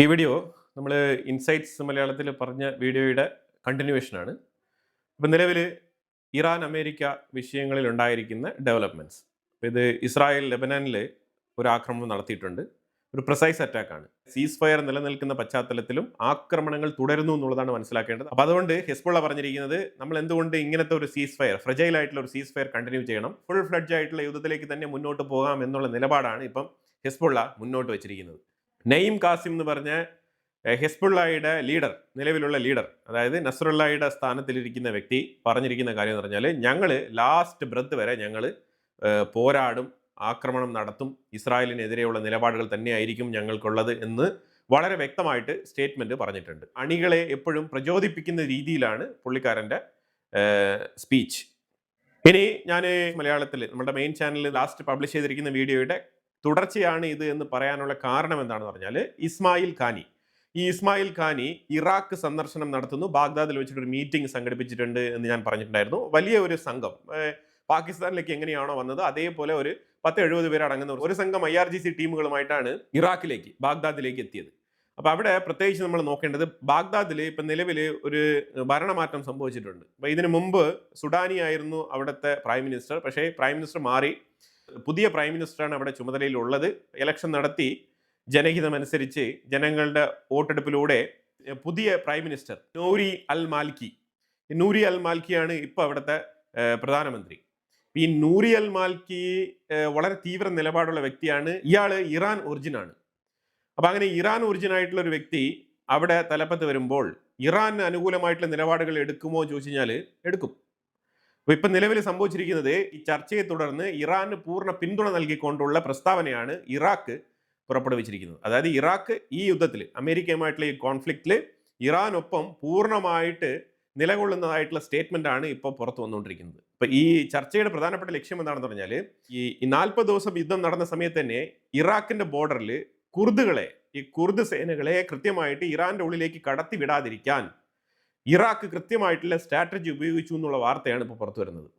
ഈ വീഡിയോ നമ്മൾ ഇൻസൈറ്റ്സ് മലയാളത്തിൽ പറഞ്ഞ വീഡിയോയുടെ കണ്ടിന്യൂവേഷനാണ്. ഇപ്പം നിലവിൽ ഇറാൻ അമേരിക്ക വിഷയങ്ങളിൽ ഉണ്ടായിരിക്കുന്ന ഡെവലപ്മെൻറ്റ്സ്. ഇത് ഇസ്രായേൽ ലെബനാനിൽ ഒരു ആക്രമണം നടത്തിയിട്ടുണ്ട്. ഒരു പ്രിസൈസ് അറ്റാക്കാണ്. സീസ് ഫയർ നിലനിൽക്കുന്ന പശ്ചാത്തലത്തിലും ആക്രമണങ്ങൾ തുടരുന്നു എന്നുള്ളതാണ് മനസ്സിലാക്കേണ്ടത്. അപ്പോൾ അതുകൊണ്ട് ഹെസ്ബുള്ള പറഞ്ഞിരിക്കുന്നത് നമ്മൾ എന്തുകൊണ്ട് ഇങ്ങനത്തെ ഒരു സീസ് ഫയർ, ഫ്രജൈൽ ആയിട്ടുള്ള ഒരു സീസ് ഫയർ കണ്ടിന്യൂ ചെയ്യണം, ഫുൾ ഫ്ലഡ്ജ് ആയിട്ടുള്ള യുദ്ധത്തിലേക്ക് തന്നെ മുന്നോട്ട് പോകാം എന്നുള്ള നിലപാടാണ് ഇപ്പം ഹെസ്ബുള്ള മുന്നോട്ട് വെച്ചിരിക്കുന്നത്. നയീം കാസിം എന്ന് പറഞ്ഞ ഹെസ്ബുള്ളയുടെ ലീഡർ, നിലവിലുള്ള ലീഡർ, അതായത് നസ്രുള്ളയുടെ സ്ഥാനത്തിലിരിക്കുന്ന വ്യക്തി പറഞ്ഞിരിക്കുന്ന കാര്യം എന്ന് പറഞ്ഞാൽ ഞങ്ങൾ ലാസ്റ്റ് ബ്രത്ത് വരെ ഞങ്ങൾ പോരാടും, ആക്രമണം നടത്തും, ഇസ്രായേലിനെതിരെയുള്ള നിലപാടുകൾ തന്നെയായിരിക്കും ഞങ്ങൾക്കുള്ളത് എന്ന് വളരെ വ്യക്തമായിട്ട് സ്റ്റേറ്റ്മെന്റ് പറഞ്ഞിട്ടുണ്ട്. അണികളെ എപ്പോഴും പ്രചോദിപ്പിക്കുന്ന രീതിയിലാണ് പുള്ളിക്കാരൻ്റെ സ്പീച്ച്. ഇനി ഞാൻ മലയാളത്തിൽ നമ്മുടെ മെയിൻ ചാനലിൽ ലാസ്റ്റ് പബ്ലിഷ് ചെയ്തിരിക്കുന്ന വീഡിയോയുടെ തുടർച്ചയാണ് ഇത് എന്ന് പറയാനുള്ള കാരണം എന്താണെന്ന് പറഞ്ഞാൽ ഇസ്മായിൽ ഖാനി ഇറാഖ് സന്ദർശനം നടത്തുന്നു. ബാഗ്ദാദിൽ വെച്ചിട്ട് ഒരു മീറ്റിംഗ് സംഘടിപ്പിച്ചിട്ടുണ്ട് എന്ന് ഞാൻ പറഞ്ഞിട്ടുണ്ടായിരുന്നു. വലിയ ഒരു സംഘം പാകിസ്ഥാനിലേക്ക് എങ്ങനെയാണോ വന്നത് അതേപോലെ ഒരു 10-70 പേര് അടങ്ങുന്ന ഒരു സംഘം IRGC ടീമുകളുമായിട്ടാണ് ഇറാഖിലേക്ക്, ബാഗ്ദാദിലേക്ക് എത്തിയത്. അപ്പോൾ അവിടെ പ്രത്യേകിച്ച് നമ്മൾ നോക്കേണ്ടത്, ബാഗ്ദാദിൽ ഇപ്പം നിലവിൽ ഒരു ഭരണമാറ്റം സംഭവിച്ചിട്ടുണ്ട്. അപ്പോൾ ഇതിനു മുമ്പ് സുഡാനി ആയിരുന്നു അവിടുത്തെ പ്രൈം മിനിസ്റ്റർ. പക്ഷേ പ്രൈം മിനിസ്റ്റർ മാറി, പുതിയ പ്രൈം മിനിസ്റ്ററാണ് അവിടെ ചുമതലയിലുള്ളത്. ഇലക്ഷൻ നടത്തി ജനഹിതമനുസരിച്ച് ജനങ്ങളുടെ വോട്ടെടുപ്പിലൂടെ പുതിയ പ്രൈം മിനിസ്റ്റർ നൂരി അൽ മാൽക്കിയാണ് ഇപ്പോൾ അവിടുത്തെ പ്രധാനമന്ത്രി. ഈ നൂരി അൽ മാൽക്കി വളരെ തീവ്ര നിലപാടുള്ള വ്യക്തിയാണ്. ഇയാൾ ഇറാൻ ഒറിജിനാണ്. അപ്പം അങ്ങനെ ഇറാൻ ഒറിജിനായിട്ടുള്ള ഒരു വ്യക്തി അവിടെ തലപ്പത്ത് വരുമ്പോൾ ഇറാന് അനുകൂലമായിട്ടുള്ള നിലപാടുകൾ എടുക്കുമോ എന്ന് ചോദിച്ചു കഴിഞ്ഞാൽ എടുക്കും. അപ്പോൾ ഇപ്പം നിലവിൽ സംഭവിച്ചിരിക്കുന്നത്, ഈ ചർച്ചയെ തുടർന്ന് ഇറാന് പൂർണ്ണ പിന്തുണ നൽകിക്കൊണ്ടുള്ള പ്രസ്താവനയാണ് ഇറാഖ് പുറപ്പെടുവിച്ചിരിക്കുന്നത്. അതായത് ഇറാഖ് ഈ യുദ്ധത്തിൽ, അമേരിക്കയുമായിട്ടുള്ള ഈ കോൺഫ്ലിക്റ്റിൽ ഇറാനൊപ്പം പൂർണ്ണമായിട്ട് നിലകൊള്ളുന്നതായിട്ടുള്ള സ്റ്റേറ്റ്മെന്റ് ആണ് ഇപ്പോൾ പുറത്തു വന്നുകൊണ്ടിരിക്കുന്നത്. ഇപ്പൊ ഈ ചർച്ചയുടെ പ്രധാനപ്പെട്ട ലക്ഷ്യം എന്താണെന്ന് പറഞ്ഞാൽ, ഈ 40 ദിവസം യുദ്ധം നടന്ന സമയത്ത് തന്നെ ഇറാഖിന്റെ ബോർഡറിൽ ഈ കുർദ് സേനകളെ കൃത്യമായിട്ട് ഇറാന്റെ ഉള്ളിലേക്ക് കടത്തി വിടാതിരിക്കാൻ ഇറാഖ് കൃത്യമായിട്ടുള്ള സ്ട്രാറ്റജി ഉപയോഗിച്ചു എന്നുള്ള വാർത്തയാണ് ഇപ്പോൾ പുറത്തു വരുന്നത്.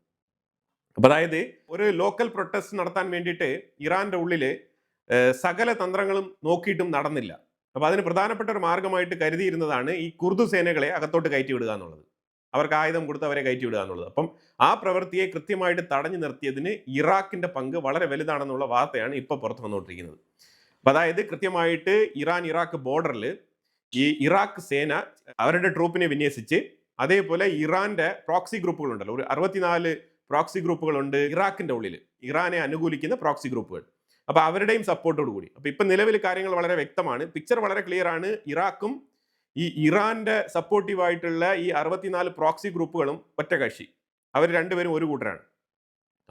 അപ്പൊ അതായത് ഒരു ലോക്കൽ പ്രൊട്ടസ്റ്റ് നടത്താൻ വേണ്ടിയിട്ട് ഇറാന്റെ ഉള്ളില് സകല തന്ത്രങ്ങളും നോക്കിയിട്ടും നടന്നില്ല. അപ്പൊ അതിന് പ്രധാനപ്പെട്ട ഒരു മാർഗമായിട്ട് കരുതിയിരുന്നതാണ് ഈ കുർദ് സേനകളെ അകത്തോട്ട് കയറ്റി വിടുക എന്നുള്ളത്, അവർക്ക് ആയുധം കൊടുത്ത് അവരെ കയറ്റി വിടുക എന്നുള്ളത്. അപ്പം ആ പ്രവൃത്തിയെ കൃത്യമായിട്ട് തടഞ്ഞു നിർത്തിയതിന് ഇറാഖിന്റെ പങ്ക് വളരെ വലുതാണെന്നുള്ള വാർത്തയാണ് ഇപ്പൊ പുറത്തു വന്നുകൊണ്ടിരിക്കുന്നത്. അപ്പൊ അതായത് കൃത്യമായിട്ട് ഇറാഖ് ബോർഡറിൽ ഈ ഇറാഖ് സേന അവരുടെ ട്രൂപ്പിനെ വിന്യസിച്ച്, അതേപോലെ ഇറാന്റെ പ്രോക്സി ഗ്രൂപ്പുകൾ ഉണ്ടല്ലോ, ഒരു 64 പ്രോക്സി ഗ്രൂപ്പുകളുണ്ട് ഇറാഖിന്റെ ഉള്ളിൽ, ഇറാനെ അനുകൂലിക്കുന്ന പ്രോക്സി ഗ്രൂപ്പുകൾ. അപ്പൊ അവരുടെയും സപ്പോർട്ടോട് കൂടി ഇപ്പൊ നിലവിൽ കാര്യങ്ങൾ വളരെ വ്യക്തമാണ്, പിക്ചർ വളരെ ക്ലിയർ ആണ്. ഇറാഖും ഈ ഇറാന്റെ സപ്പോർട്ടീവായിട്ടുള്ള ഈ 64 പ്രോക്സി ഗ്രൂപ്പുകളും ഒറ്റ കക്ഷി, അവർ രണ്ടുപേരും ഒരു കൂട്ടരാണ്.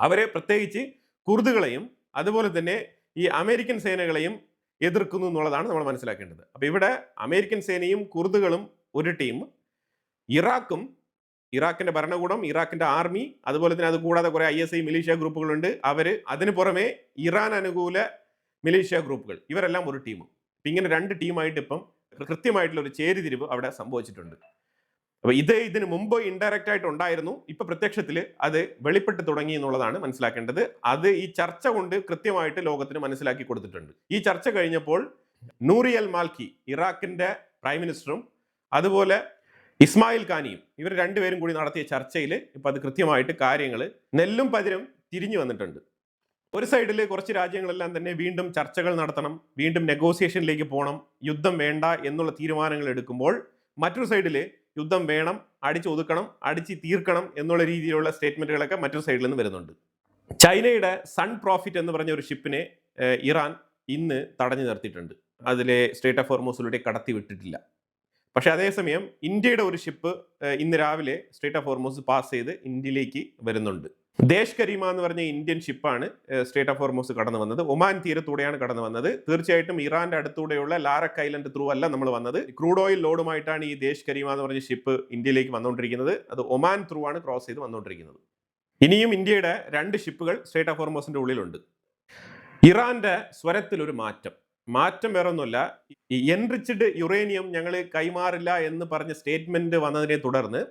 അവരെ പ്രത്യേകിച്ച് കുർദുകളെയും അതുപോലെ തന്നെ ഈ അമേരിക്കൻ സേനകളെയും എതിർക്കുന്നു എന്നുള്ളതാണ് നമ്മൾ മനസ്സിലാക്കേണ്ടത്. അപ്പൊ ഇവിടെ അമേരിക്കൻ സേനയും കുർദുകളും ഒരു ടീം, ഇറാഖിന്റെ ഭരണകൂടം, ഇറാഖിന്റെ ആർമി, അതുപോലെ തന്നെ അത് കൂടാതെ കുറെ ISI മിലീഷ്യ ഗ്രൂപ്പുകളുണ്ട്. അതിന് പുറമെ ഇറാൻ അനുകൂല മിലീഷ്യ ഗ്രൂപ്പുകൾ, ഇവരെല്ലാം ഒരു ടീം. ഇങ്ങനെ 2 ടീമായിട്ട് ഇപ്പം കൃത്യമായിട്ടുള്ള ഒരു ചേരിതിരിവ് അവിടെ സംഭവിച്ചിട്ടുണ്ട്. അപ്പൊ ഇതിന് മുമ്പ് ഇൻഡയറക്റ്റ് ആയിട്ട് ഉണ്ടായിരുന്നു, ഇപ്പൊ പ്രത്യക്ഷത്തിൽ അത് വെളിപ്പെട്ട് തുടങ്ങി എന്നുള്ളതാണ് മനസ്സിലാക്കേണ്ടത്. അത് ഈ ചർച്ച കൊണ്ട് കൃത്യമായിട്ട് ലോകത്തിന് മനസ്സിലാക്കി കൊടുത്തിട്ടുണ്ട്. ഈ ചർച്ച കഴിഞ്ഞപ്പോൾ നൂറി അൽ മാൽക്കി, ഇറാഖിന്റെ പ്രൈം മിനിസ്റ്ററും അതുപോലെ ഇസ്മായിൽ ഖാനിയും, ഇവർ രണ്ടുപേരും കൂടി നടത്തിയ ചർച്ചയിൽ ഇപ്പൊ അത് കൃത്യമായിട്ട് കാര്യങ്ങൾ നെല്ലും പതിരും തിരിഞ്ഞു വന്നിട്ടുണ്ട്. ഒരു സൈഡിൽ കുറച്ച് രാജ്യങ്ങളെല്ലാം തന്നെ വീണ്ടും ചർച്ചകൾ നടത്തണം, വീണ്ടും നെഗോസിയേഷനിലേക്ക് പോകണം, യുദ്ധം വേണ്ട എന്നുള്ള തീരുമാനങ്ങൾ എടുക്കുമ്പോൾ, മറ്റൊരു സൈഡിൽ യുദ്ധം വേണം, അടിച്ചൊതുക്കണം, അടിച്ച് തീർക്കണം എന്നുള്ള രീതിയിലുള്ള സ്റ്റേറ്റ്മെന്റുകളൊക്കെ മറ്റൊരു സൈഡിൽ നിന്ന് വരുന്നുണ്ട്. ചൈനയുടെ സൺ പ്രോഫിറ്റ് എന്ന് പറഞ്ഞ ഒരു ഷിപ്പിനെ ഇറാൻ ഇന്ന് തടഞ്ഞു നിർത്തിയിട്ടുണ്ട്. അതിലെ സ്ട്രേറ്റ് ഓഫ് ഹോർമൂസിലൂടെ കടത്തി വിട്ടിട്ടില്ല. പക്ഷെ അതേസമയം ഇന്ത്യയുടെ ഒരു ഷിപ്പ് ഇന്ന് രാവിലെ സ്ട്രേറ്റ് ഓഫ് ഹോർമൂസ് പാസ് ചെയ്ത് ഇന്ത്യയിലേക്ക് വരുന്നുണ്ട്. ദേശ് കരീമ എന്ന് പറഞ്ഞ ഇന്ത്യൻ ഷിപ്പാണ് സ്ട്രേറ്റ് ഓഫ് ഹോർമൂസ് കടന്നു വന്നത്. ഒമാൻ തീരത്തൂടെയാണ് കടന്നു വന്നത്. തീർച്ചയായിട്ടും ഇറാന്റെ അടുത്തൂടെയുള്ള ലാരക് ഐലൻഡ് ത്രൂ അല്ല നമ്മൾ വന്നത്. ക്രൂഡ് ഓയിൽ ലോഡുമായിട്ടാണ് ഈ ദേശ് കരീമ എന്ന് പറഞ്ഞ ഷിപ്പ് ഇന്ത്യയിലേക്ക് വന്നുകൊണ്ടിരിക്കുന്നത്. അത് ഒമാൻ ത്രൂ ആണ് ക്രോസ് ചെയ്ത് വന്നുകൊണ്ടിരിക്കുന്നത്. ഇനിയും ഇന്ത്യയുടെ 2 ഷിപ്പുകൾ സ്ട്രേറ്റ് ഓഫ് ഹോർമൂസിന്റെ ഉള്ളിലുണ്ട്. ഇറാന്റെ സ്വരത്തിൽ ഒരു മാറ്റം വേറെ ഒന്നുമില്ല. ഈ എൻറിച്ച്ഡ് യുറേനിയം ഞങ്ങൾ കൈമാറില്ല എന്ന് പറഞ്ഞ സ്റ്റേറ്റ്മെന്റ് വന്നതിനെ തുടർന്ന്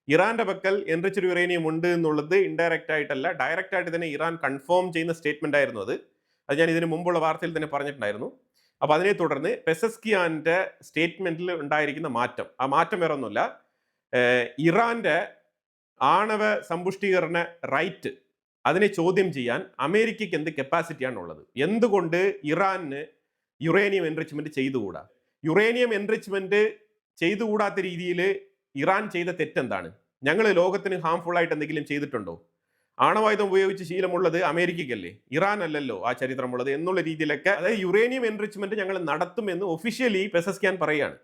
ഇറാന്റെ പക്കൽ എൻറിച്ച്ഡ് യുറേനിയം ഉണ്ട് എന്നുള്ളത് ഇൻഡയറക്റ്റ് ആയിട്ടല്ല, ഡയറക്റ്റ് ആയിട്ട് തന്നെ ഇറാൻ കൺഫേം ചെയ്യുന്ന സ്റ്റേറ്റ്മെന്റ് ആയിരുന്നു അത് ഞാൻ ഇതിന് മുമ്പുള്ള വാർത്തയിൽ തന്നെ പറഞ്ഞിട്ടുണ്ടായിരുന്നു. അപ്പോൾ അതിനെ തുടർന്ന് പെസസ്കിയാന്റെ സ്റ്റേറ്റ്മെന്റിൽ ഉണ്ടായിരിക്കുന്ന മാറ്റം, ആ മാറ്റം വേറെ ഒന്നുമില്ല, ഇറാന്റെ ആണവ സമ്പുഷ്ടീകരണ റൈറ്റ് അതിനെ ചോദ്യം ചെയ്യാൻ അമേരിക്കയ്ക്ക് എന്ത് കപ്പാസിറ്റിയാണ് ഉള്ളത്, എന്തുകൊണ്ട് ഇറാന് യുറേനിയം എൻറിച്ച്മെന്റ് ചെയ്തുകൂടാ, യുറേനിയം എൻറിച്ച്മെന്റ് ചെയ്തുകൂടാത്ത രീതിയിൽ ഇറാൻ ചെയ്ത തെറ്റെന്താണ്, ഞങ്ങൾ ലോകത്തിന് ഹാംഫുൾ ആയിട്ട് എന്തെങ്കിലും ചെയ്തിട്ടുണ്ടോ, ആണവായുധം ഉപയോഗിച്ച് ശീലമുള്ളത് അമേരിക്കയ്ക്കല്ലേ, ഇറാൻ അല്ലല്ലോ ആ ചരിത്രമുള്ളത് എന്നുള്ള രീതിയിലൊക്കെ, അതായത് യുറേനിയം എൻറിച്ച്മെന്റ് ഞങ്ങൾ നടത്തുമെന്ന് ഒഫീഷ്യലി പെസസ്കിയാൻ പറയുകയാണ്.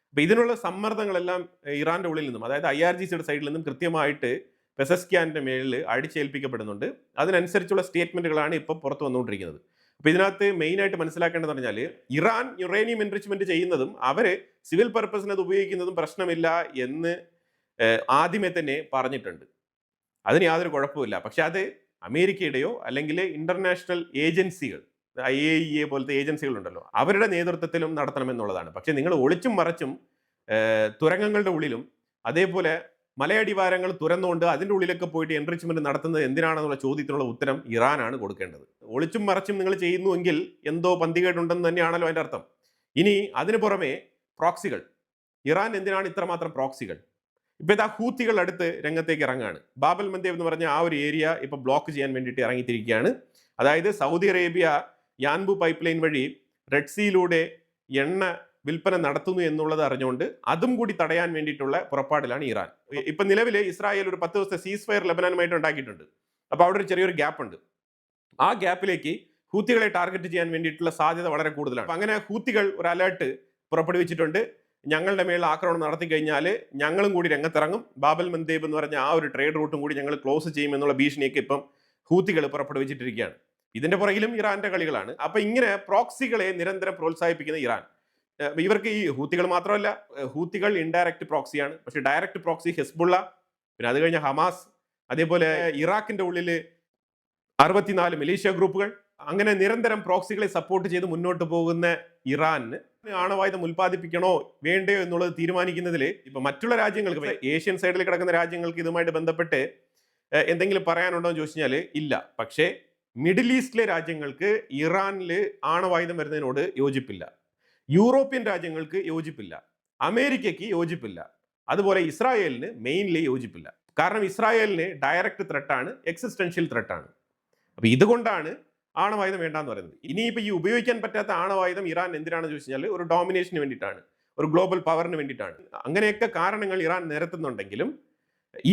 അപ്പൊ ഇതിനുള്ള സമ്മർദ്ദങ്ങളെല്ലാം ഇറാന്റെ ഉള്ളിൽ നിന്നും, അതായത് IRGCയുടെ സൈഡിൽ നിന്നും കൃത്യമായിട്ട് പെസസ്കിയാന്റെ മേളിൽ അടിച്ചേൽപ്പിക്കപ്പെടുന്നുണ്ട്. അതിനനുസരിച്ചുള്ള സ്റ്റേറ്റ്മെന്റുകളാണ് ഇപ്പോൾ പുറത്തു വന്നുകൊണ്ടിരിക്കുന്നത്. അപ്പൊ ഇതിനകത്ത് മെയിൻ ആയിട്ട് മനസ്സിലാക്കേണ്ടത് പറഞ്ഞാൽ, ഇറാൻ യുറേനിയം എൻറിച്ച്മെന്റ് ചെയ്യുന്നതും അവര് സിവിൽ പർപ്പസിന് അത് ഉപയോഗിക്കുന്നതും പ്രശ്നമില്ല എന്ന് ആദ്യമേ തന്നെ പറഞ്ഞിട്ടുണ്ട്. അതിന് യാതൊരു കുഴപ്പമില്ല. പക്ഷെ അത് അമേരിക്കയുടെയോ അല്ലെങ്കിൽ ഇന്റർനാഷണൽ ഏജൻസികൾ, IAEA പോലത്തെ ഏജൻസികൾ ഉണ്ടല്ലോ, അവരുടെ നേതൃത്വത്തിലും നടത്തണമെന്നുള്ളതാണ്. പക്ഷെ നിങ്ങൾ ഒളിച്ചും മറച്ചും തുരങ്കങ്ങളുടെ ഉള്ളിലും അതേപോലെ മലയടിവാരങ്ങൾ തുറന്നുകൊണ്ട് അതിൻ്റെ ഉള്ളിലൊക്കെ പോയിട്ട് എൻറിച്ച്മെന്റ് നടത്തുന്നത് എന്തിനാണെന്നുള്ള ചോദ്യത്തിനുള്ള ഉത്തരം ഇറാനാണ് കൊടുക്കേണ്ടത്. ഒളിച്ചും മറച്ചും നിങ്ങൾ ചെയ്യുന്നുവെങ്കിൽ എന്തോ പന്തികേടുണ്ടെന്ന് തന്നെയാണല്ലോ അതിൻ്റെ അർത്ഥം. ഇനി അതിന് പുറമെ പ്രോക്സികൾ, ഇറാൻ എന്തിനാണ് ഇത്രമാത്രം പ്രോക്സികൾ? ഇപ്പൊ ഇതാ ഹൂത്തികൾ അടുത്ത് രംഗത്തേക്ക് ഇറങ്ങാണ്. ബാബൽ മന്ദേബ് എന്ന് പറഞ്ഞ ആ ഒരു ഏരിയ ഇപ്പൊ ബ്ലോക്ക് ചെയ്യാൻ വേണ്ടിയിട്ട് ഇറങ്ങിത്തിരിക്കുകയാണ്. അതായത് Saudi Arabia Yanbu pipe line വഴി റെഡ് സീയിലൂടെ എണ്ണ വിൽപ്പന നടത്തുന്നു എന്നുള്ളത് അറിഞ്ഞുകൊണ്ട് അതും കൂടി തടയാൻ വേണ്ടിയിട്ടുള്ള പുറപ്പാടിലാണ് ഇറാൻ. ഇപ്പൊ നിലവിൽ ഇസ്രായേൽ ഒരു 10 ദിവസത്തെ സീസ് ഫയർ ലെബനാനുമായിട്ട് ഉണ്ടാക്കിയിട്ടുണ്ട്. അപ്പൊ അവിടെ ഒരു ചെറിയൊരു ഗ്യാപ്പ് ഉണ്ട്. ആ ഗ്യാപ്പിലേക്ക് ഹൂത്തികളെ ടാർഗറ്റ് ചെയ്യാൻ വേണ്ടിയിട്ടുള്ള സാധ്യത വളരെ കൂടുതലാണ്. അങ്ങനെ ഹൂത്തികൾ ഒരു അലേർട്ട് പുറപ്പെടുവിച്ചിട്ടുണ്ട്. ഞങ്ങളുടെ മേളിൽ ആക്രമണം നടത്തി കഴിഞ്ഞാൽ ഞങ്ങളും കൂടി രംഗത്തിറങ്ങും, ബാബൽ മന്ദേബ് എന്ന് പറഞ്ഞ ആ ഒരു ട്രേഡ് റൂട്ടും കൂടി ഞങ്ങൾ ക്ലോസ് ചെയ്യും എന്നുള്ള ഭീഷണിയൊക്കെ ഇപ്പം ഹൂത്തികൾ പുറപ്പെടുവിച്ചിട്ടിരിക്കുകയാണ്. ഇതിന്റെ പുറകിലും ഇറാന്റെ കളികളാണ്. അപ്പൊ ഇങ്ങനെ പ്രോക്സികളെ നിരന്തരം പ്രോത്സാഹിപ്പിക്കുന്ന ഇറാൻ, ഇവർക്ക് ഈ ഹൂത്തികൾ മാത്രമല്ല, ഹൂത്തികൾ ഇൻഡയറക്റ്റ് പ്രോക്സിയാണ്. പക്ഷെ ഡയറക്റ്റ് പ്രോക്സി ഹെസ്ബുള്ള, പിന്നെ അത് കഴിഞ്ഞ ഹമാസ്, അതേപോലെ ഇറാഖിന്റെ ഉള്ളിൽ 64 മിലീഷ്യ ഗ്രൂപ്പുകൾ, അങ്ങനെ നിരന്തരം പ്രോക്സികളെ സപ്പോർട്ട് ചെയ്ത് മുന്നോട്ട് പോകുന്ന ഇറാന് ആണവായുധം ഉൽപ്പാദിപ്പിക്കണോ വേണ്ടയോ എന്നുള്ളത് തീരുമാനിക്കുന്നതിൽ ഇപ്പൊ മറ്റുള്ള രാജ്യങ്ങൾക്ക്, ഏഷ്യൻ സൈഡിൽ കിടക്കുന്ന രാജ്യങ്ങൾക്ക് ഇതുമായിട്ട് ബന്ധപ്പെട്ട് എന്തെങ്കിലും പറയാനുണ്ടോ എന്ന് ചോദിച്ചു കഴിഞ്ഞാൽ ഇല്ല. പക്ഷേ മിഡിൽ ഈസ്റ്റിലെ രാജ്യങ്ങൾക്ക് ഇറാനിൽ ആണവായുധം വരുന്നതിനോട് യോജിപ്പില്ല, യൂറോപ്യൻ രാജ്യങ്ങൾക്ക് യോജിപ്പില്ല, അമേരിക്കയ്ക്ക് യോജിപ്പില്ല, അതുപോലെ ഇസ്രായേലിന് മെയിൻലി യോജിപ്പില്ല. കാരണം ഇസ്രായേലിന് ഡയറക്റ്റ് ത്രെട്ടാണ്, എക്സിസ്റ്റൻഷ്യൽ ത്രെട്ടാണ്. അപ്പൊ ഇതുകൊണ്ടാണ് ആണവായുധം വേണ്ടാന്ന് പറയുന്നത്. ഇനിയിപ്പോൾ ഈ ഉപയോഗിക്കാൻ പറ്റാത്ത ആണവായുധം ഇറാൻ എന്തിനാണെന്ന് ചോദിച്ചു കഴിഞ്ഞാൽ ഒരു ഡോമിനേഷന് വേണ്ടിയിട്ടാണ്, ഒരു ഗ്ലോബൽ പവറിന് വേണ്ടിയിട്ടാണ്. അങ്ങനെയൊക്കെ കാരണങ്ങൾ ഇറാൻ നിരത്തുന്നുണ്ടെങ്കിലും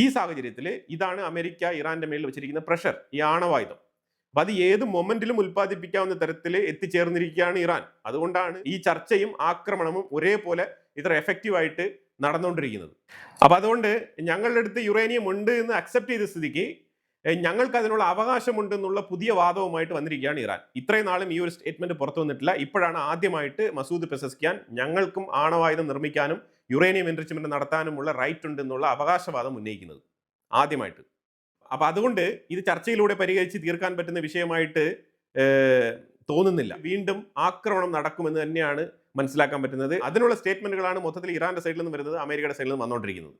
ഈ സാഹചര്യത്തിൽ ഇതാണ് അമേരിക്ക ഇറാന്റെ മേലിൽ വെച്ചിരിക്കുന്ന പ്രഷർ, ഈ ആണവായുധം. അപ്പൊ അത് ഏത് മൊമെന്റിലും ഉൽപ്പാദിപ്പിക്കാവുന്ന തരത്തിൽ എത്തിച്ചേർന്നിരിക്കുകയാണ് ഇറാൻ. അതുകൊണ്ടാണ് ഈ ചർച്ചയും ആക്രമണവും ഒരേപോലെ ഇത്ര എഫക്റ്റീവായിട്ട് നടന്നുകൊണ്ടിരിക്കുന്നത്. അപ്പൊ അതുകൊണ്ട് ഞങ്ങളുടെ അടുത്ത് യുറേനിയം ഉണ്ട് എന്ന് അക്സെപ്റ്റ് ചെയ്ത സ്ഥിതിക്ക് ഞങ്ങൾക്ക് അതിനുള്ള അവകാശമുണ്ട് എന്നുള്ള പുതിയ വാദവുമായിട്ട് വന്നിരിക്കുകയാണ് ഇറാൻ. ഇത്രയും നാളും ഈ ഒരു സ്റ്റേറ്റ്മെന്റ് പുറത്തു വന്നിട്ടില്ല. ഇപ്പോഴാണ് ആദ്യമായിട്ട് മസൂദ് പെസസ്കിയാൻ ഞങ്ങൾക്കും ആണവായുധം നിർമ്മിക്കാനും യുറേനിയം എൻറിച്ച്മെന്റ് നടത്താനുമുള്ള റൈറ്റ് ഉണ്ട് എന്നുള്ള അവകാശവാദം ഉന്നയിക്കുന്നത് ആദ്യമായിട്ട്. അപ്പൊ അതുകൊണ്ട് ഇത് ചർച്ചയിലൂടെ പരിഹരിച്ച് തീർക്കാൻ പറ്റുന്ന വിഷയമായിട്ട് തോന്നുന്നില്ല. വീണ്ടും ആക്രമണം നടക്കുമെന്ന് തന്നെയാണ് മനസ്സിലാക്കാൻ പറ്റുന്നത്. അതിനുള്ള സ്റ്റേറ്റ്മെന്റുകളാണ് മൊത്തത്തിൽ ഇറാന്റെ സൈഡിൽ നിന്ന് വരുന്നത്, അമേരിക്കയുടെ സൈഡിൽ നിന്ന് വന്നുകൊണ്ടിരിക്കുന്നത്.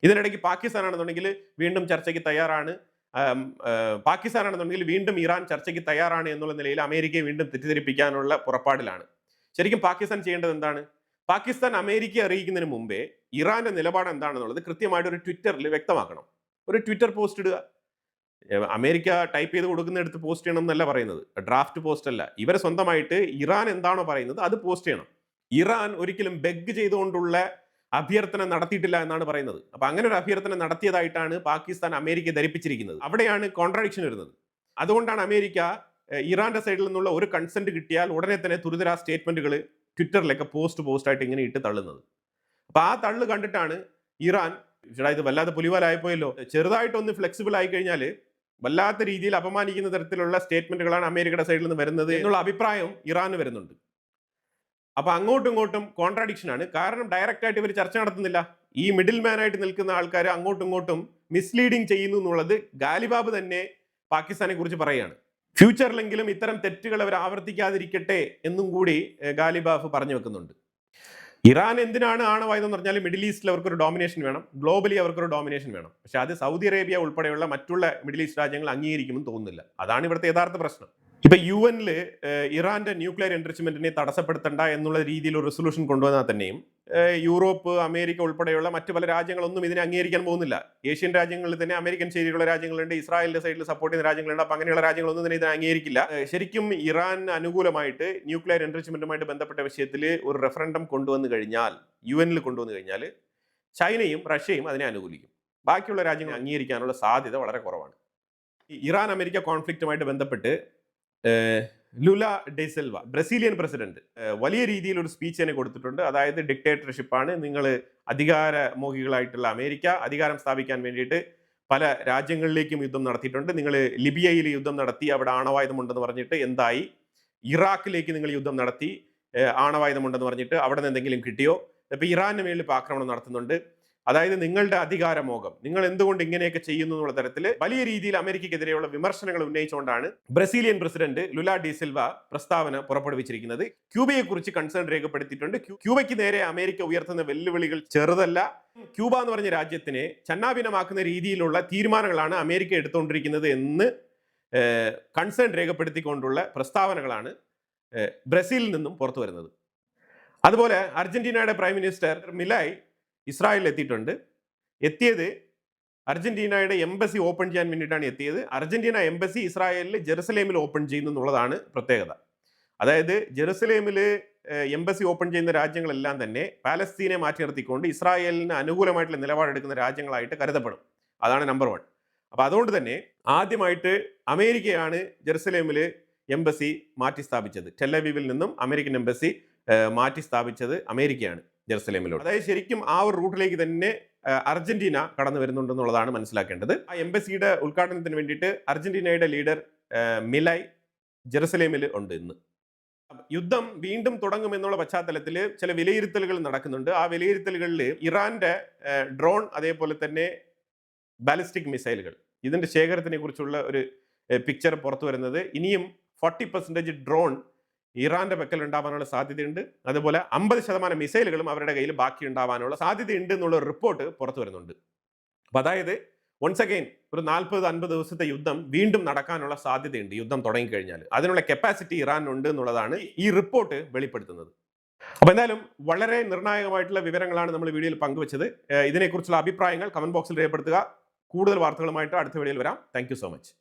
ഇതിനിടയ്ക്ക് പാകിസ്ഥാനാണെന്നുണ്ടെങ്കിൽ വീണ്ടും ചർച്ചയ്ക്ക് തയ്യാറാണ്, പാകിസ്ഥാനാണെന്നുണ്ടെങ്കിൽ വീണ്ടും ഇറാൻ ചർച്ചയ്ക്ക് തയ്യാറാണ് എന്നുള്ള നിലയിൽ അമേരിക്കയെ വീണ്ടും തെറ്റിദ്ധരിപ്പിക്കാനുള്ള പുറപ്പാടിലാണ്. ശരിക്കും പാകിസ്ഥാൻ ചെയ്യേണ്ടത് എന്താണ്? പാകിസ്ഥാൻ അമേരിക്കയെ അറിയിക്കുന്നതിന് മുമ്പേ ഇറാന്റെ നിലപാട് എന്താണെന്നുള്ളത് കൃത്യമായിട്ട് ഒരു ട്വിറ്ററിൽ വ്യക്തമാക്കണം. ഒരു ട്വിറ്റർ പോസ്റ്റ് ഇടുക. അമേരിക്ക ടൈപ്പ് ചെയ്ത് കൊടുക്കുന്നിടത്ത് പോസ്റ്റ് ചെയ്യണം എന്നല്ല പറയുന്നത്, ഡ്രാഫ്റ്റ് പോസ്റ്റ് അല്ല. ഇവരെ സ്വന്തമായിട്ട് ഇറാൻ എന്താണോ പറയുന്നത് അത് പോസ്റ്റ് ചെയ്യണം. ഇറാൻ ഒരിക്കലും ബെഗ് ചെയ്തുകൊണ്ടുള്ള അഭ്യർത്ഥന നടത്തിയിട്ടില്ല എന്നാണ് പറയുന്നത്. അപ്പൊ അങ്ങനെ ഒരു അഭ്യർത്ഥന നടത്തിയതായിട്ടാണ് പാകിസ്ഥാൻ അമേരിക്കയെ ധരിപ്പിച്ചിരിക്കുന്നത്. അവിടെയാണ് കോൺട്രാഡിക്ഷൻ വരുന്നത്. അതുകൊണ്ടാണ് അമേരിക്ക ഇറാന്റെ സൈഡിൽ നിന്നുള്ള ഒരു കൺസെന്റ് കിട്ടിയാൽ ഉടനെ തന്നെ തുരിതരാ സ്റ്റേറ്റ്മെന്റുകൾ ട്വിറ്ററിലൊക്കെ പോസ്റ്റായിട്ട് ഇങ്ങനെ ഇട്ട് തള്ളുന്നത്. അപ്പൊ ആ തള്ളു കണ്ടിട്ടാണ് ഇറാൻ ഇത് വല്ലാതെ പുലിവാലായിപ്പോയല്ലോ, ചെറുതായിട്ടൊന്ന് ഫ്ലെക്സിബിൾ ആയി കഴിഞ്ഞാൽ വല്ലാത്ത രീതിയിൽ അപമാനിക്കുന്ന തരത്തിലുള്ള സ്റ്റേറ്റ്മെന്റുകളാണ് അമേരിക്കയുടെ സൈഡിൽ നിന്ന് വരുന്നത് എന്നുള്ള അഭിപ്രായം ഇറാന് വരുന്നുണ്ട്. അപ്പൊ അങ്ങോട്ടും ഇങ്ങോട്ടും കോൺട്രാഡിക്ഷൻ ആണ്. കാരണം ഡയറക്റ്റ് ആയിട്ട് ഇവർ ചർച്ച നടത്തുന്നില്ല. ഈ മിഡിൽ മാൻ ആയിട്ട് നിൽക്കുന്ന ആൾക്കാർ അങ്ങോട്ടും ഇങ്ങോട്ടും മിസ്ലീഡിങ് ചെയ്യുന്നു എന്നുള്ളത് ഗാലിബാബ് തന്നെ പാകിസ്ഥാനെ കുറിച്ച് പറയുകയാണ്. ഫ്യൂച്ചറിലെങ്കിലും ഇത്തരം തെറ്റുകൾ അവർ ആവർത്തിക്കാതിരിക്കട്ടെ എന്നും കൂടി ഗാലിബാഫ് പറഞ്ഞു വെക്കുന്നുണ്ട്. ഇറാൻ എന്തിനാണ് ആണവായുധം എന്ന് പറഞ്ഞാൽ മിഡിൽ ഈസ്റ്റിൽ അവർക്കൊരു ഡോമിനേഷൻ വേണം, ഗ്ലോബലി അവർക്കൊരു ഡോമിനേഷൻ വേണം. പക്ഷെ അത് സൗദി അറേബ്യ ഉൾപ്പെടെയുള്ള മറ്റുള്ള മിഡിൽ ഈസ്റ്റ് രാജ്യങ്ങൾ അംഗീകരിക്കുമെന്ന് തോന്നുന്നില്ല. അതാണ് ഇവിടുത്തെ യഥാർത്ഥ പ്രശ്നം. ഇപ്പൊ UN ഇറാന്റെ ന്യൂക്ലിയർ എൻറിച്ച്മെന്റിനെ തടസ്സപ്പെടുത്തണ്ട എന്നുള്ള രീതിയിൽ ഒരു റെസൊല്യൂഷൻ കൊണ്ടുവന്നാൽ തന്നെയും യൂറോപ്പ്, അമേരിക്ക ഉൾപ്പെടെയുള്ള മറ്റു പല രാജ്യങ്ങളൊന്നും ഇതിനെ അംഗീകരിക്കാൻ പോകുന്നില്ല. ഏഷ്യൻ രാജ്യങ്ങളിൽ തന്നെ അമേരിക്കൻ ശൈലിയുള്ള രാജ്യങ്ങളുണ്ട്, ഇസ്രായേലിന്റെ സൈഡിൽ സപ്പോർട്ട് ചെയ്യുന്ന രാജ്യങ്ങളുണ്ട്. അപ്പൊ അങ്ങനെയുള്ള രാജ്യങ്ങളൊന്നും തന്നെ ഇതിനെ അംഗീകരിക്കില്ല. ശരിക്കും ഇറാൻ അനുകൂലമായിട്ട് ന്യൂക്ലിയർ എൻറിച്ച്മെന്റുമായിട്ട് ബന്ധപ്പെട്ട വിഷയത്തിൽ ഒരു റെഫറൻഡം കൊണ്ടുവന്നു കഴിഞ്ഞാൽ, UN കൊണ്ടുവന്നു കഴിഞ്ഞാൽ ചൈനയും റഷ്യയും അതിനെ അനുകൂലിക്കും. ബാക്കിയുള്ള രാജ്യങ്ങൾ അംഗീകരിക്കാനുള്ള സാധ്യത വളരെ കുറവാണ്. ഇറാൻ അമേരിക്ക കോൺഫ്ലിക്റ്റുമായിട്ട് ബന്ധപ്പെട്ട് ലുല ഡെസിൽവ, ബ്രസീലിയൻ പ്രസിഡന്റ്, വലിയ രീതിയിൽ ഒരു സ്പീച്ച് തന്നെ കൊടുത്തിട്ടുണ്ട്. അതായത് ഡിക്റ്റേറ്റർഷിപ്പാണ്, നിങ്ങൾ അധികാരമോഹികളായിട്ടുള്ള അമേരിക്ക അധികാരം സ്ഥാപിക്കാൻ വേണ്ടിയിട്ട് പല രാജ്യങ്ങളിലേക്കും യുദ്ധം നടത്തിയിട്ടുണ്ട്. നിങ്ങൾ ലിബിയയിൽ യുദ്ധം നടത്തി, അവിടെ ആണവായുധമുണ്ടെന്ന് പറഞ്ഞിട്ട് എന്തായി? ഇറാഖിലേക്ക് നിങ്ങൾ യുദ്ധം നടത്തി, ആണവായുധമുണ്ടെന്ന് പറഞ്ഞിട്ട് അവിടെ നിന്ന് എന്തെങ്കിലും കിട്ടിയോ? ഇപ്പൊ ഇറാന് മേളിൽ ഇപ്പോൾ ആക്രമണം നടത്തുന്നുണ്ട്. അതായത് നിങ്ങളുടെ അധികാരമോഹം, നിങ്ങൾ എന്തുകൊണ്ട് ഇങ്ങനെയൊക്കെ ചെയ്യുന്നു എന്നുള്ള തരത്തിൽ വലിയ രീതിയിൽ അമേരിക്കയ്ക്കെതിരെയുള്ള വിമർശനങ്ങൾ ഉന്നയിച്ചുകൊണ്ടാണ് Brazilian president Lula da Silva പ്രസ്താവന പുറപ്പെടുവിച്ചിരിക്കുന്നത്. ക്യൂബയെ കുറിച്ച് കൺസേൺ രേഖപ്പെടുത്തിയിട്ടുണ്ട്. ക്യൂബയ്ക്ക് നേരെ അമേരിക്ക ഉയർത്തുന്ന വെല്ലുവിളികൾ ചെറുതല്ല. ക്യൂബ എന്ന് പറഞ്ഞ രാജ്യത്തിനെ ഛന്നാഭിന്നമാക്കുന്ന രീതിയിലുള്ള തീരുമാനങ്ങളാണ് അമേരിക്ക എടുത്തുകൊണ്ടിരിക്കുന്നത് എന്ന് കൺസേൺ രേഖപ്പെടുത്തിക്കൊണ്ടുള്ള പ്രസ്താവനകളാണ് ബ്രസീലിൽ നിന്നും പുറത്തു വരുന്നത്. അതുപോലെ അർജന്റീനയുടെ പ്രൈം മിനിസ്റ്റർ മിലായ് ഇസ്രായേലിൽ എത്തിയത് അർജന്റീനയുടെ എംബസി ഓപ്പൺ ചെയ്യാൻ വേണ്ടിയിട്ടാണ് എത്തിയത്. അർജന്റീന എംബസി ഇസ്രായേലിൽ ജെറുസലേമിൽ ഓപ്പൺ ചെയ്യുന്നു എന്നുള്ളതാണ് പ്രത്യേകത. അതായത് ജെറുസലേമിൽ എംബസി ഓപ്പൺ ചെയ്യുന്ന രാജ്യങ്ങളെല്ലാം തന്നെ പാലസ്തീനെ മാറ്റി നിർത്തിക്കൊണ്ട് ഇസ്രായേലിന് അനുകൂലമായിട്ടുള്ള നിലപാടെടുക്കുന്ന രാജ്യങ്ങളായിട്ട് കരുതപ്പെടും. അതാണ് നമ്പർ 1. അപ്പൊ അതുകൊണ്ട് തന്നെ ആദ്യമായിട്ട് അമേരിക്കയാണ് ജെറുസലേമിൽ എംബസി മാറ്റി സ്ഥാപിച്ചത്. ടെൽ-അവീവിൽ നിന്നും അമേരിക്കൻ എംബസി മാറ്റി സ്ഥാപിച്ചത് അമേരിക്കയാണ് ജെറുസലേമിലോട്ട്. അതായത് ശരിക്കും ആ ഒരു റൂട്ടിലേക്ക് തന്നെ അർജന്റീന കടന്നു വരുന്നുണ്ടെന്നുള്ളതാണ് മനസ്സിലാക്കേണ്ടത്. ആ എംബസിയുടെ ഉദ്ഘാടനത്തിന് വേണ്ടിയിട്ട് അർജന്റീനയുടെ ലീഡർ മിലായ് ജെറുസലേമിൽ ഉണ്ട് ഇന്ന്. യുദ്ധം വീണ്ടും തുടങ്ങുമെന്നുള്ള പശ്ചാത്തലത്തിൽ ചില വിലയിരുത്തലുകൾ നടക്കുന്നുണ്ട്. ആ വിലയിരുത്തലുകളിൽ ഇറാന്റെ ഡ്രോൺ, അതേപോലെ തന്നെ ബാലിസ്റ്റിക് മിസൈലുകൾ, ഇതിന്റെ ശേഖരത്തിനെ കുറിച്ചുള്ള ഒരു പിക്ചർ പുറത്തു വരുന്നത്. ഇനിയും 40% ഡ്രോൺ ഇറാന്റെ പക്കൽ ഉണ്ടാവാനുള്ള സാധ്യതയുണ്ട്. അതുപോലെ 50% മിസൈലുകളും അവരുടെ കയ്യിൽ ബാക്കി ഉണ്ടാവാനുള്ള സാധ്യതയുണ്ട് എന്നുള്ള റിപ്പോർട്ട് പുറത്തു വരുന്നുണ്ട്. അപ്പൊ അതായത് വൺസ് അഗൈൻ ഒരു 40-50 ദിവസത്തെ യുദ്ധം വീണ്ടും നടക്കാനുള്ള സാധ്യതയുണ്ട്. യുദ്ധം തുടങ്ങിക്കഴിഞ്ഞാൽ അതിനുള്ള കപ്പാസിറ്റി ഇറാനുണ്ട് എന്നുള്ളതാണ് ഈ റിപ്പോർട്ട് വെളിപ്പെടുത്തുന്നത്. അപ്പൊ എന്തായാലും വളരെ നിർണായകമായിട്ടുള്ള വിവരങ്ങളാണ് നമ്മൾ വീഡിയോയിൽ പങ്കുവച്ചത്. ഇതിനെക്കുറിച്ചുള്ള അഭിപ്രായങ്ങൾ കമന്റ് ബോക്സിൽ രേഖപ്പെടുത്തുക. കൂടുതൽ വാർത്തകളുമായിട്ട് അടുത്ത വീഡിയോയിൽ വരാം. Thank you so much.